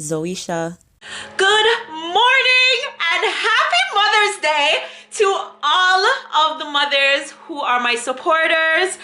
Zoisha. Good morning and happy Mother's Day to all of the mothers who are my supporters.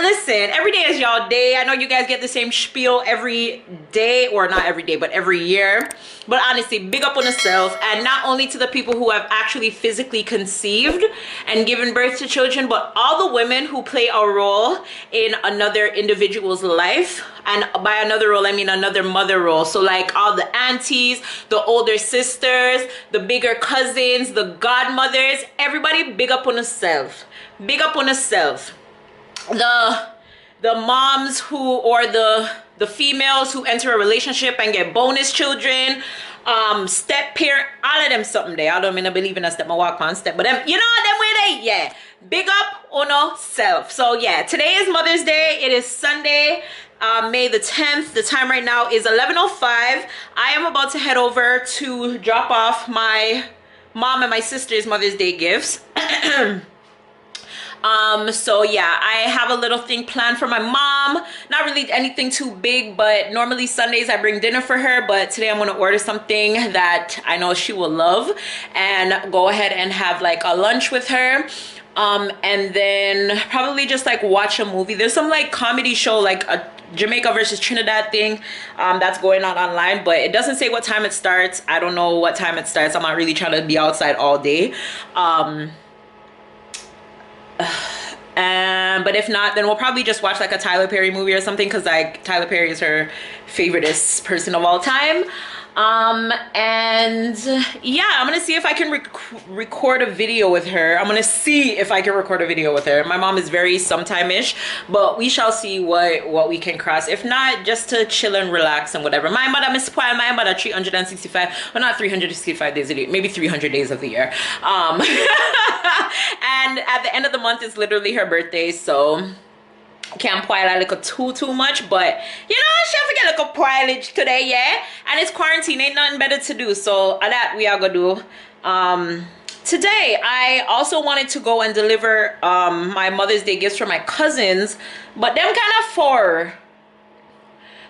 Listen, every day is y'all day. I know you guys get the same spiel every day, or not every day, but every year. But honestly, big up on yourself, and not only to the people who have actually physically conceived and given birth to children, but all the women who play a role in another individual's life. And by another role, I mean another mother role. So like all the aunties, the older sisters, the bigger cousins, the godmothers, everybody big up on yourself. Big up on yourself. The moms who, or the females who enter a relationship and get bonus children, step parent, all of them something there. I don't mean I believe in a step, I walk on step, but them, you know them way they, yeah. Big up on yourself. So yeah, today is Mother's Day. It is Sunday, May the 10th. The time right now is 11:05. I am about to head over to drop off my mom and my sister's Mother's Day gifts. So yeah, I have a little thing planned for my mom. Not really anything too big, but normally Sundays I bring dinner for her, but today I'm going to order something that I know she will love and go ahead and have like a lunch with her. And then probably just like watch a movie. There's some like comedy show, like a Jamaica versus Trinidad thing that's going on online, but it doesn't say what time it starts. I don't know what time it starts. I'm not really trying to be outside all day. But if not, then we'll probably just watch like a Tyler Perry movie or something, because like Tyler Perry is her favoriteest person of all time. And yeah, I'm gonna see if I can record a video with her. I'm gonna see if I can record a video with her. My mom is very sometime-ish, but we shall see what we can cross. If not, just to chill and relax and whatever. My mother miss spoil my mother 365, well, not 365 days a year, maybe 300 days of the year. And at the end of the month is literally her birthday, so can't spoil a little too much, but you know, she'll forget a little spoilage today, yeah. And it's quarantine, ain't nothing better to do, so that we are gonna do. Today I also wanted to go and deliver my Mother's Day gifts for my cousins, but them kind of far.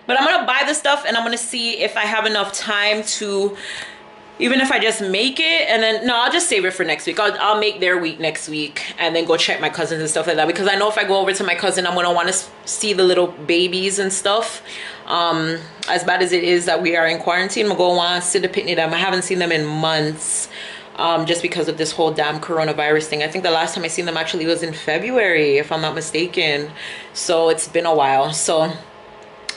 But I'm gonna buy the stuff and I'm gonna see if I have enough time to, even if I just make it, and then, no, I'll just save it for next week. I'll make their week next week and then go check my cousins and stuff like that, because I know if I go over to my cousin, I'm gonna want to see the little babies and stuff. As bad as it is that we are in quarantine, I'm gonna go want to see the pitney them. I haven't seen them in months, just because of this whole damn coronavirus thing. I think the last time I seen them actually was in February, if I'm not mistaken. So it's been a while. So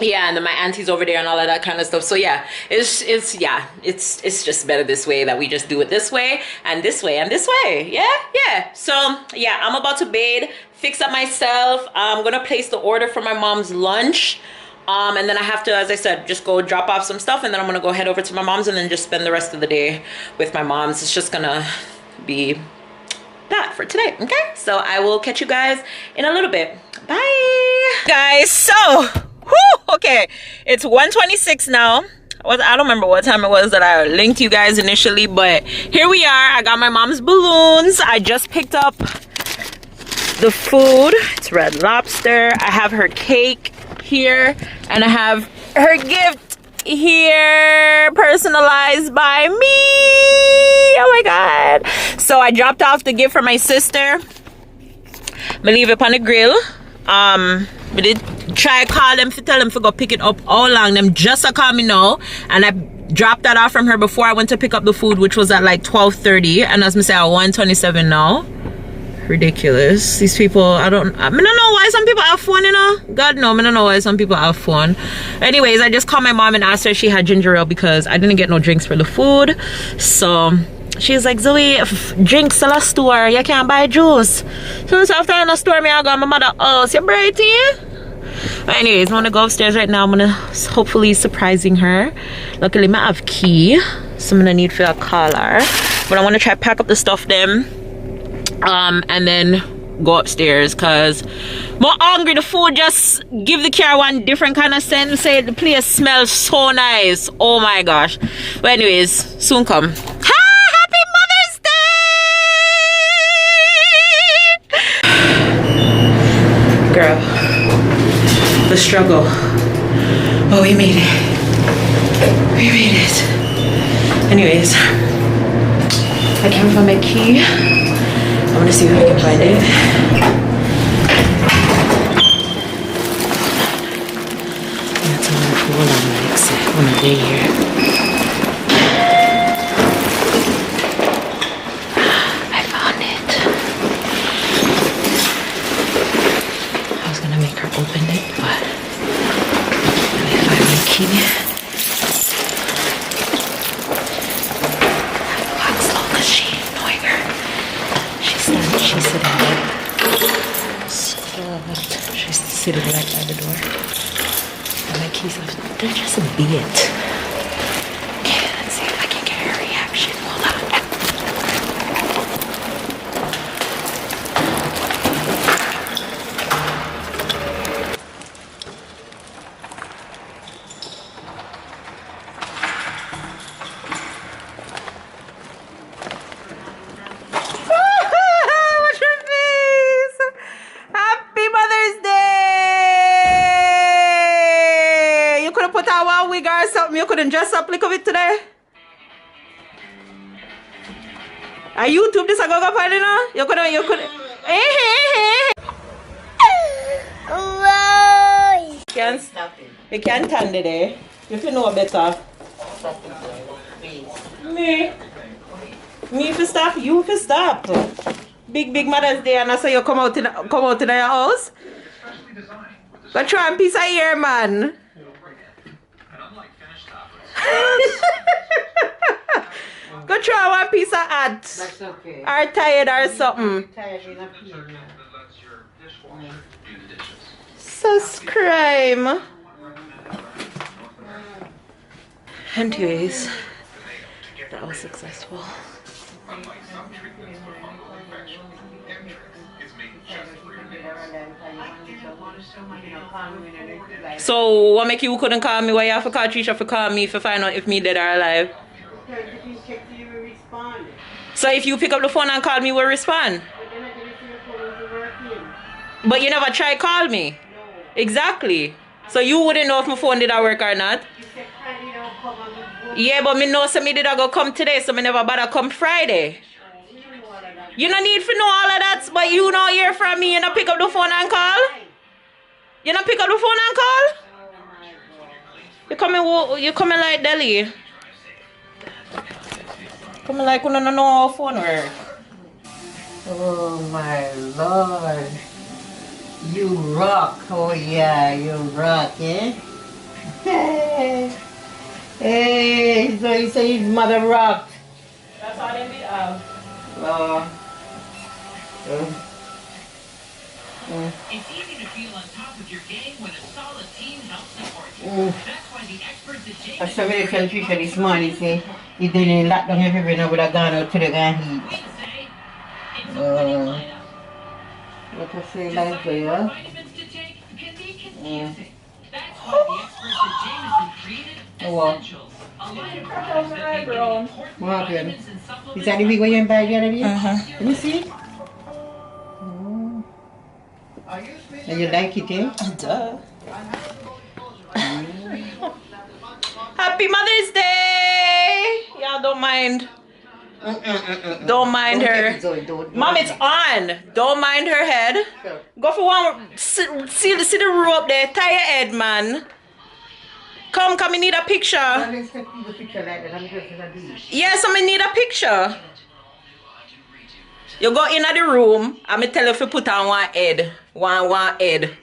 yeah, and then my auntie's over there and all of that kind of stuff. So yeah, it's just better this way, that we just do it this way and this way and this way. Yeah. So yeah, I'm about to bathe, fix up myself. I'm gonna place the order for my mom's lunch, and then I have to, as I said, just go drop off some stuff, and then I'm gonna go head over to my mom's and then just spend the rest of the day with my mom's. It's just gonna be that for today. Okay, so I will catch you guys in a little bit. Bye guys. So okay, it's 1:26 now. I don't remember what time it was that I linked you guys initially, but here we are. I got my mom's balloons. I just picked up the food. It's Red Lobster. I have her cake here, and I have her gift here, personalized by me. Oh my god. So I dropped off the gift for my sister. I'm gonna leave it on the grill. We did try call them to tell them to go pick it up all along. Them just a call me now, and I dropped that off from her before I went to pick up the food, which was at like 12:30, and as I say, at 1:27 now. Ridiculous. These people, I don't know why some people have phone, you know. God no, I don't know why some people have phone. Anyways, I just called my mom and asked her if she had ginger ale, because I didn't get no drinks for the food. So she's like, Zoe, drinks at a store, you can't buy juice. So after in a store, I go to my mother house. You brighty? Anyways, I'm gonna go upstairs right now. I'm gonna hopefully surprising her. Luckily I have key, so I'm gonna need for a collar, but I want to try pack up the stuff them, and then go upstairs, because I'm hungry. The food just give the car one different kind of scent. Say the place smells so nice. Oh my gosh. But anyways, soon come. Happy Mother's Day, girl. The struggle Oh, we made it. We made it. Anyways, I can't find my key. I'm gonna see if I can find it. That's on the floor on the exit on the day here. I found it. I was gonna make her open it, but let me find my key. Walk slow because she annoying her. She's sitting right. She's sitting right by the door. And my keys are, they're just a bit. Okay, let's see if I can get her reaction. Hold on. What's your face? Happy Mother's Day! You could have put on one wig or something. You couldn't dress up like a bit today. Are YouTube this a go go party now? You could. Can't stop it. You can't stand it there. You should know better. Stop it, please. Me for stop. You for stop. Big Mother's Day, and I say you come out in your house. Go try a piece of ear, man. Go try one piece of hat. That's okay. Or tired or something. Sus crime. Anyways, that was successful. So what make you couldn't call me? Why you have to call Trisha for call me for find out if me dead or alive? Because if you check, you will respond. So if you pick up the phone and call me, we'll respond. But you never try call me. No. Exactly. So you wouldn't know if my phone did work or not. Yeah, but me know so me did I go come today, so me never bother come Friday. You don't need to know all of that, but you don't hear from me. You don't pick up the phone and call? You don't pick up the phone and call? You coming like Delhi. Coming like you don't know how phone work. Oh my Lord. You rock. Oh yeah, you rock, eh? Hey, so you say his mother rocked. That's all they did have. It's easy to feel on top of your game when a solid team helps support you. That's why the experts at James. I saw me tell Trisha this morning, say, if they didn't lock down everything, I would have gone out to the guy heat. What I say like that? Vitamins to take can be confusing. That's why the experts at Jameson created Essentials. A line of products that make important vitamins and supplements. Is that the big way you buy the other day? Let me see. And you like it, eh? Duh. Happy Mother's Day! Y'all don't mind. Don't mind her. Mom, it's on. Don't mind her head. Sure. Go for one. See the rope there. Tie your head, man. Come, we need a picture. Yes, I need a picture. You go in the room, I'm tell you if you put on one head. One head.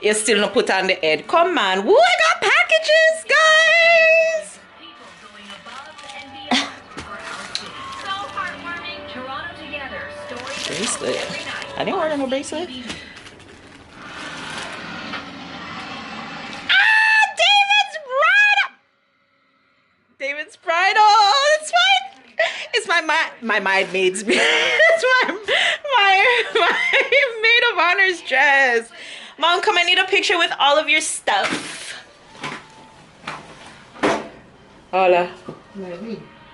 You still not put on the head. Come on. Woo, I got packages, guys. Bracelet. I didn't order no bracelet. Ah, David's bridal. It's fine. It's my maid's. It's my maid of honor's dress. Mom, come. I need a picture with all of your stuff. Hola.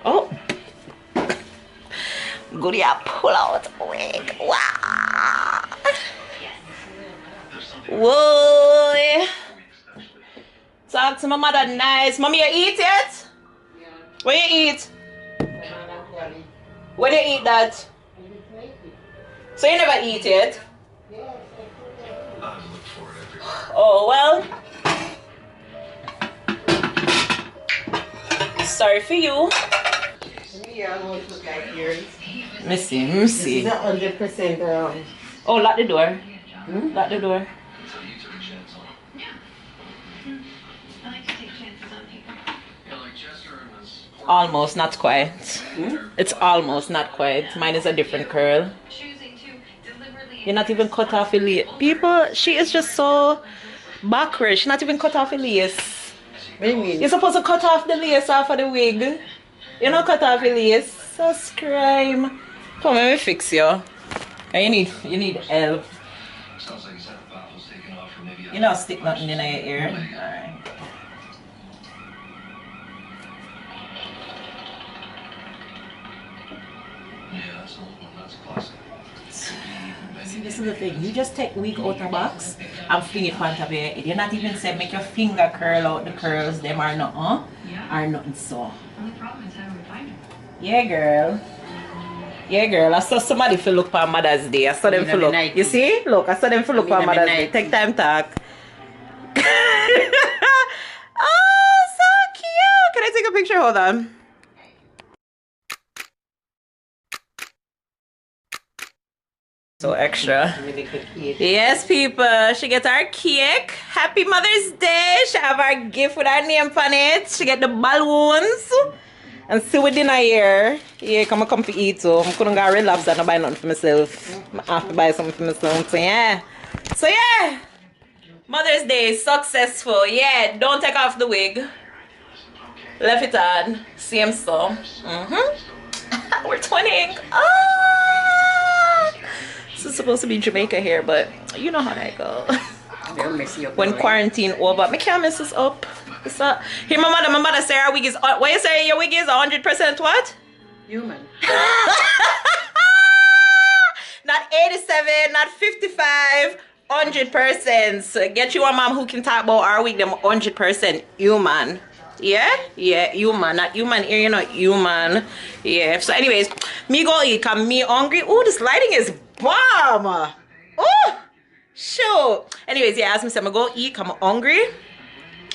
Oh. Goody, I pull out the wig. Wow. Whoa. So Talk to my mother nice. Mommy, you eat yet? Yeah. Where you eat? Banana. Where do you eat that? So you never eat it? Oh, well. Sorry for you. Me almost look like yours. Missy. This is 100% Oh, lock the door. Lock the door. I like to take chances on people. Almost, not quite. It's almost not quite. Mine is a different curl. Choosing to deliberately You're not even cut off the lace. People, she is just so backward. She's not even cut off the lace. What do you mean? You're supposed to cut off the lace off of the wig. You don't cut off the lace. That's crime. Come on, let me fix you. And you need help. You don't stick nothing in your ear. Alright. See, this is the thing. You just take wig out of box and fling it on top of your head. You're not even saying make your finger curl out the curls. Them are nothing. Are nothing so. The problem is how we find her. Yeah, girl. Yeah, girl. I saw somebody for look for Mother's Day. I saw them for look. You see? Look, I saw them for look for Mother's Day. Take time talk. Oh, so cute. Can I take a picture? Hold on. So extra. Yes, people. She gets our cake. Happy Mother's Day. She have our gift with our name on it. She get the balloons. And see we dinner here. Yeah, come for eat too. I couldn't go relapse and buy nothing for myself. I have to buy something for myself. So yeah. So yeah. Mother's Day successful. Yeah, don't take off the wig. Left it on. Same so. We're twinning. Ah! This is supposed to be Jamaica here, but you know how that goes. When quarantine over, I can't mess this up. What's up? Here, my mother say our wig is. What you say? Your wig is 100% what? Human. Not 87, not 55, 100%. So get you a mom who can talk about our wig. Them 100% human. Yeah, yeah, human, not human here, you know, human. Yeah. So, anyways, me go eat. Cause me hungry. Oh, this lighting is bomb. Oh, shoot. Anyways, yeah, as me say, I'm go eat. I'm hungry.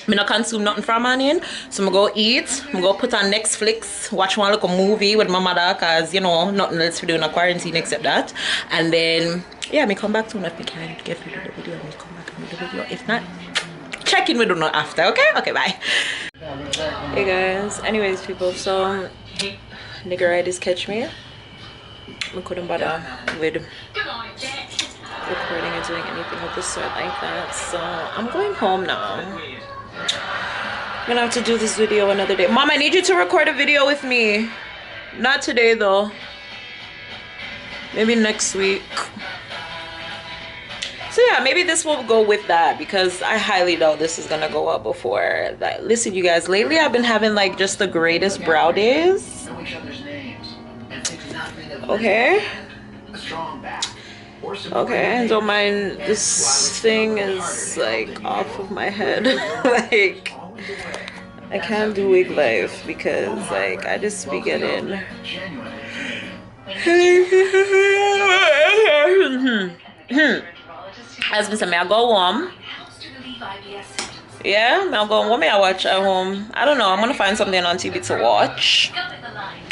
Me not consume nothing from morning, so I'm go eat. I'm go put on Netflix, watch one little movie with my mother, cause you know nothing else to do in a quarantine except that. And then yeah, me come back to if we can get through the video. Me come back and do the video. If not, check in with you after. Okay, okay, bye. Hey guys. Anyways, people. So niggeritis catch me. I couldn't bother with recording or doing anything of the sort like that. So I'm going home now. I'm gonna have to do this video another day. Mom, I need you to record a video with me. Not today though. Maybe next week. So yeah, maybe this will go with that because I highly doubt this is gonna go up before that. Listen, you guys, lately I've been having like just the greatest brow days. Okay. Okay, don't mind this thing is like off of my head. Like I can't do wig life because like I just be getting as me say, may I go home? Yeah, may I go home? What may I watch at home? I don't know. I'm gonna find something on TV to watch.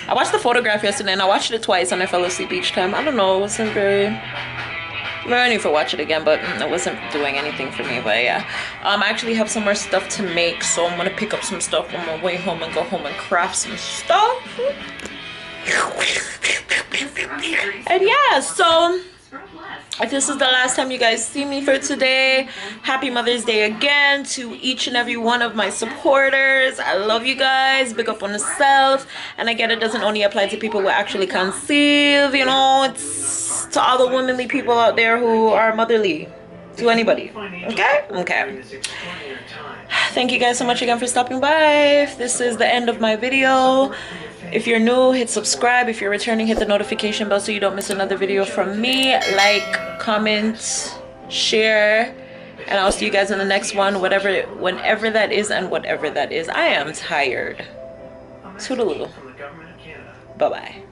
I watched The Photograph yesterday and I watched it twice and I fell asleep each time. I don't know, it wasn't very... I need to watch it again, but it wasn't doing anything for me. But yeah, I actually have some more stuff to make, so I'm gonna pick up some stuff on my way home and go home and craft some stuff. And yeah, so if this is the last time you guys see me for today, happy Mother's Day again to each and every one of my supporters. I love you guys. Big up on yourself. And I get it doesn't only apply to people who actually conceive, you know, it's to all the womanly people out there who are motherly to anybody. Okay? Okay. Thank you guys so much again for stopping by. This is the end of my video. If you're new, hit subscribe. If you're returning, hit the notification bell so you don't miss another video from me. Like, comment, share, And I'll see you guys in the next one, whenever that is and whatever that is. I am tired. Toodaloo. Bye-bye.